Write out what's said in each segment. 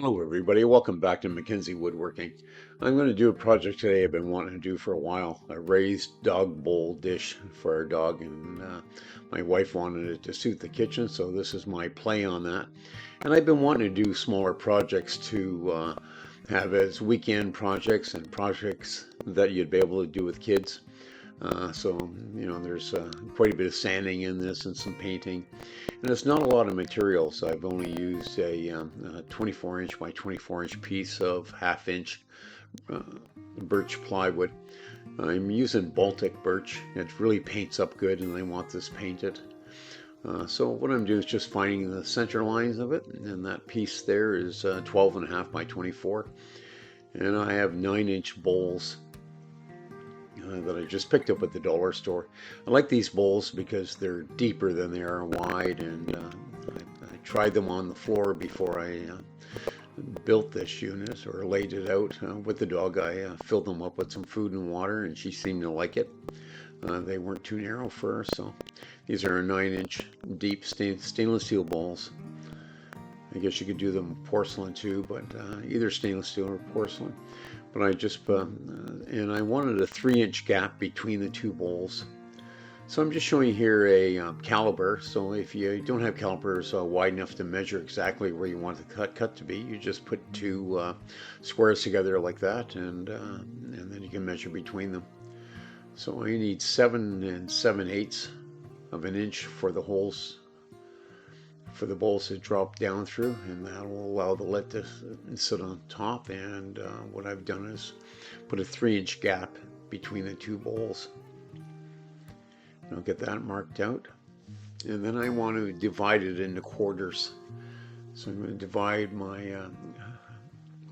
Hello everybody, welcome back to Mackenzie Woodworking. I'm going to do a project today I've been wanting to do for a while, a raised dog bowl dish for our dog, and my wife wanted it to suit the kitchen, so this is my play on that. And I've been wanting to do smaller projects to have as weekend projects and projects that you'd be able to do with kids. There's quite a bit of sanding in this and some painting. And it's not a lot of material, so I've only used a 24 inch by 24 inch piece of half-inch uh, birch plywood. I'm using Baltic birch. It really paints up good, and I want this painted. So what I'm doing is just finding the center lines of it, and that piece there is 12 and a half by 24. And I have 9-inch bowls that I just picked up at the dollar store. I like these bowls because they're deeper than they are wide, and I tried them on the floor before I built this unit or laid it out with the dog. I filled them up with some food and water, and she seemed to like it. They weren't too narrow for her, so these are 9-inch deep stainless steel bowls. I guess you could do them porcelain too, but either stainless steel or porcelain. But and I wanted a 3-inch gap between the two bowls. So I'm just showing here a caliper. So if you don't have calipers wide enough to measure exactly where you want the cut to be, you just put two squares together like that, and then you can measure between them. So I need 7 7/8 of an inch for the holes for the bowls to drop down through, and that will allow the lid to sit on top. And what I've done is put a 3-inch gap between the two bowls. And I'll get that marked out. And then I want to divide it into quarters. So I'm going to divide my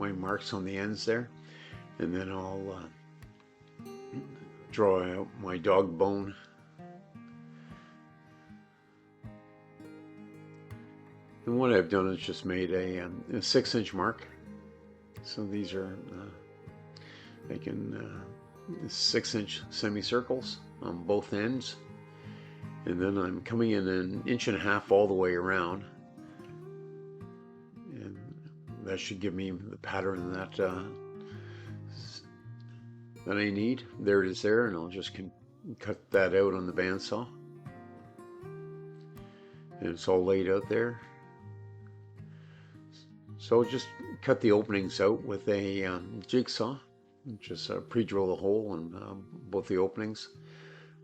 marks on the ends there, and then I'll draw out my dog bone. And what I've done is just made a 6-inch mark. So these are making 6-inch semicircles on both ends. And then I'm coming in 1.5 inches all the way around. And that should give me the pattern that I need. There it is there, and I'll just cut that out on the bandsaw. And it's all laid out there. So just cut the openings out with a jigsaw. Just pre-drill the hole in both the openings.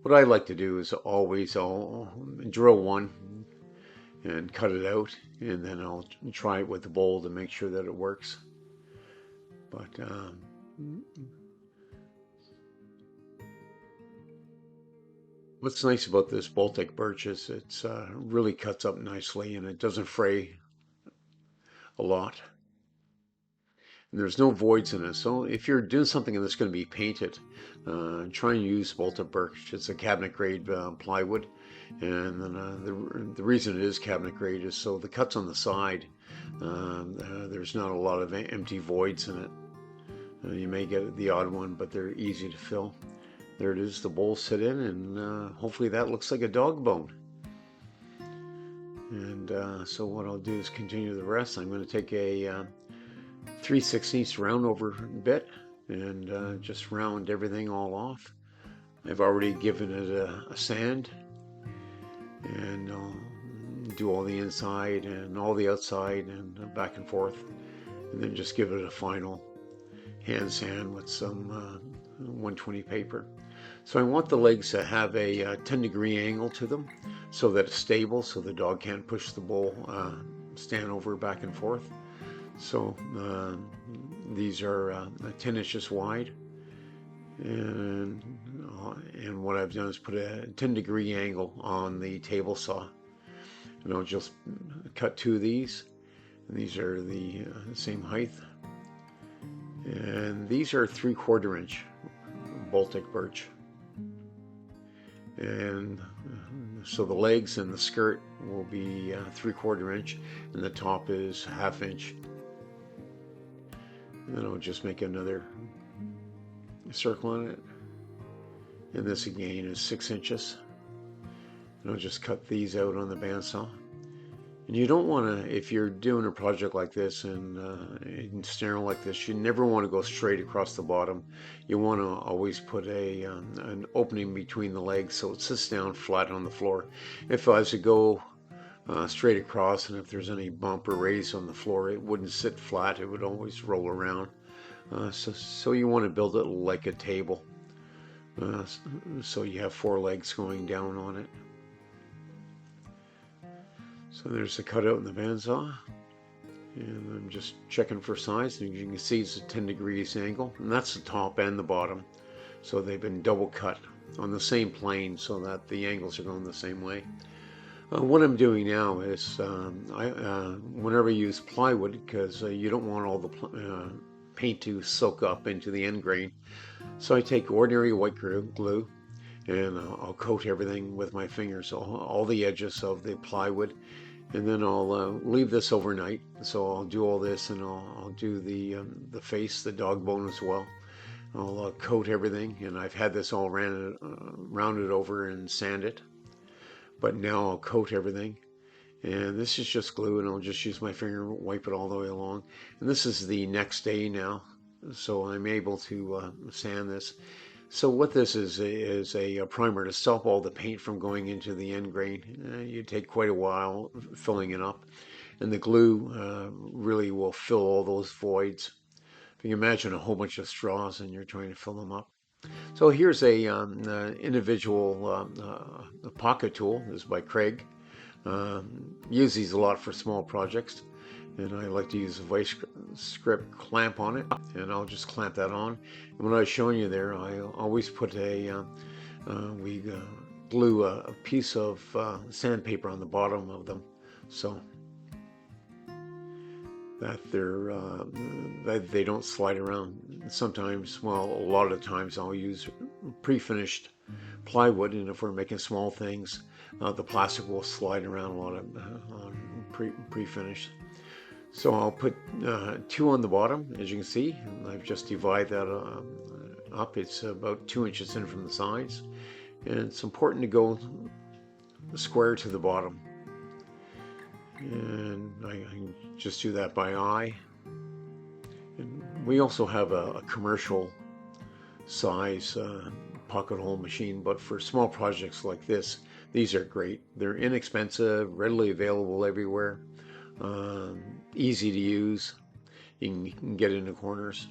What I like to do is always I'll drill one and cut it out, and then I'll try it with the bowl to make sure that it works. But what's nice about this Baltic birch is it's really cuts up nicely, and it doesn't fray a lot. And there's no voids in it. So if you're doing something that's going to be painted, try and use Baltic birch. It's a cabinet grade plywood. And then the reason it is cabinet grade is so the cuts on the side, there's not a lot of empty voids in it. You may get the odd one, but they're easy to fill. There it is, the bowl sit in, and hopefully that looks like a dog bone. And so what I'll do is continue the rest. I'm going to take a 3/16 round over bit and just round everything all off. I've already given it a sand, and I'll do all the inside and all the outside and back and forth, and then just give it a final hand sand with some 120 paper. So I want the legs to have a 10-degree angle to them so that it's stable, so the dog can't push the bowl stand over back and forth. So these are 10 inches wide, and what I've done is put a 10-degree angle on the table saw, and I'll just cut 2 of these, and these are the same height, and these are 3/4 inch Baltic birch. And so the legs and the skirt will be 3/4 inch, and the top is 1/2 inch. And then I'll just make another circle on it. And this again is 6 inches. And I'll just cut these out on the bandsaw. And you don't want to, if you're doing a project like this and sterile like this, you never want to go straight across the bottom. You want to always put an opening between the legs so it sits down flat on the floor. If I was to go straight across, and if there's any bump or raise on the floor, it wouldn't sit flat. It would always roll around. So you want to build it like a table. Uh, so you have four legs going down on it. So there's the cutout in the bandsaw. And I'm just checking for size, and you can see it's a 10 degrees angle, and that's the top and the bottom. So they've been double cut on the same plane so that the angles are going the same way. What I'm doing now is whenever I use plywood, because you don't want all the paint to soak up into the end grain, so I take ordinary white glue and I'll coat everything with my fingers, all the edges of the plywood, and then I'll leave this overnight. So I'll do all this, and I'll do the face, the dog bone as well. I'll coat everything, and I've had this all rounded over and sanded, but now I'll coat everything. And this is just glue, and I'll just use my finger and wipe it all the way along. And this is the next day now, so I'm able to sand this. So what this is a primer to stop all the paint from going into the end grain. You take quite a while filling it up, and the glue really will fill all those voids. If you can imagine a whole bunch of straws and you're trying to fill them up. So here's a individual pocket tool. This is by Craig. Use these a lot for small projects, and I like to use a vice grip clamp on it, and I'll just clamp that on. And what I was showing you there, I always put we glue a piece of sandpaper on the bottom of them, so that that they don't slide around. Sometimes, well, a lot of the times I'll use pre-finished plywood, and if we're making small things, the plastic will slide around a lot of pre-finished. So I'll put two on the bottom, as you can see. I've just divided that up. It's about 2 inches in from the sides, and it's important to go square to the bottom. And I can just do that by eye. And we also have a commercial size pocket hole machine, but for small projects like this, these are great. They're inexpensive, readily available everywhere, easy to use. You can get into corners.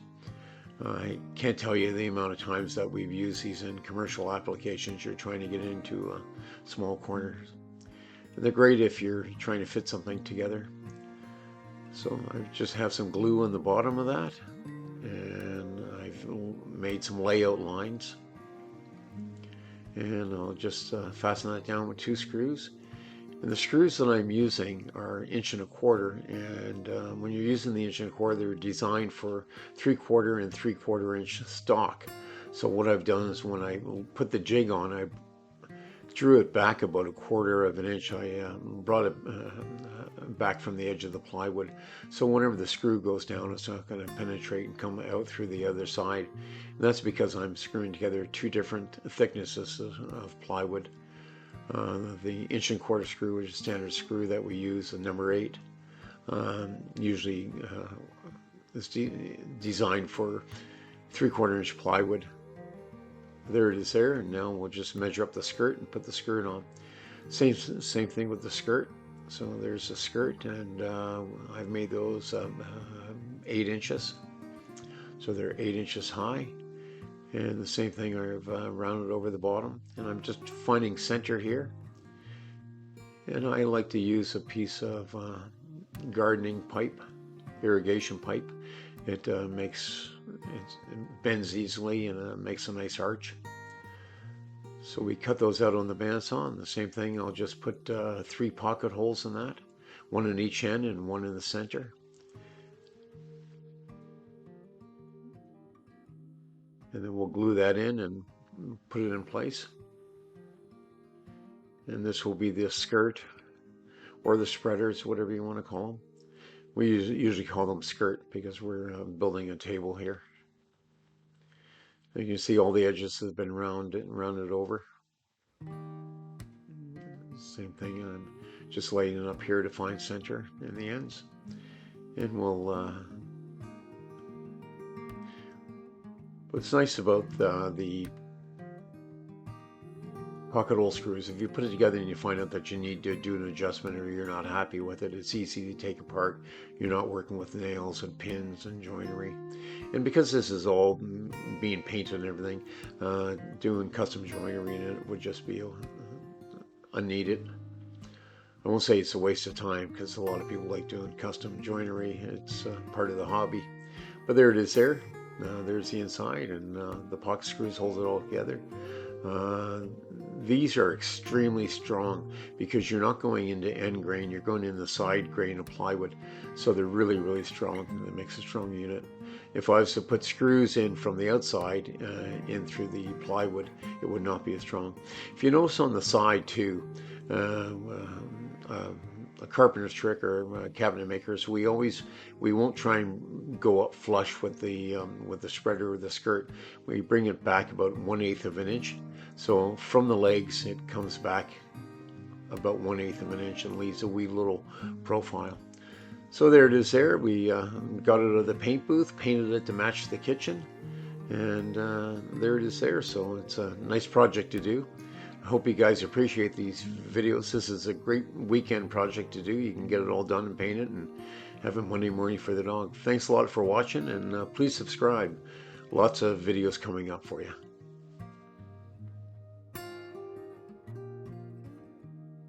I can't tell you the amount of times that we've used these in commercial applications. You're trying to get into small corners. They're great if you're trying to fit something together. So I just have some glue on the bottom of that, and I've made some layout lines, and I'll just fasten that down with 2 screws. And the screws that I'm using are 1.25 inches, and when you're using the 1.25 inches, they're designed for 3/4 and 3/4 inch stock. So what I've done is when I put the jig on, I drew it back about 1/4 inch. I brought it back from the edge of the plywood, so whenever the screw goes down, it's not going to penetrate and come out through the other side. And that's because I'm screwing together 2 different thicknesses of plywood. The 1.25 inch screw is a standard screw that we use, the number 8. Usually is designed for 3/4 inch plywood. There it is there, and now we'll just measure up the skirt and put the skirt on. Same thing with the skirt. So there's the skirt, and I've made those 8 inches. So they're 8 inches high. And the same thing, I've rounded over the bottom, and I'm just finding center here. And I like to use a piece of gardening pipe, irrigation pipe. It bends easily, and makes a nice arch. So we cut those out on the bandsaw, and the same thing, I'll just put 3 pocket holes in that, 1 in each end and 1 in the center. And then we'll glue that in and put it in place. And this will be the skirt, or the spreaders, whatever you want to call them. We usually call them skirt because we're building a table here. You can see all the edges have been rounded over. Same thing, I'm just lighting it up here to find center in the ends. And we'll what's nice about the pocket hole screws, if you put it together and you find out that you need to do an adjustment or you're not happy with it, it's easy to take apart. You're not working with nails and pins and joinery. And because this is all being painted and everything, doing custom joinery in it would just be unneeded. I won't say it's a waste of time, because a lot of people like doing custom joinery. It's part of the hobby. But there it is there. There's the inside, and the pocket screws hold it all together. These are extremely strong because you're not going into end grain, you're going in the side grain of plywood. So they're really, really strong, and it makes a strong unit. If I was to put screws in from the outside in through the plywood, it would not be as strong. If you notice on the side too, a carpenter's trick or cabinet makers, we won't try and go up flush with the spreader or the skirt. We bring it back about 1/8 of an inch. So from the legs, it comes back about 1/8 of an inch and leaves a wee little profile. So there it is there. We got it out of the paint booth, painted it to match the kitchen, and there it is there. So it's a nice project to do. I hope you guys appreciate these videos. This is a great weekend project to do. You can get it all done and paint it and have it Monday morning for the dog. Thanks a lot for watching, and please subscribe. Lots of videos coming up for you.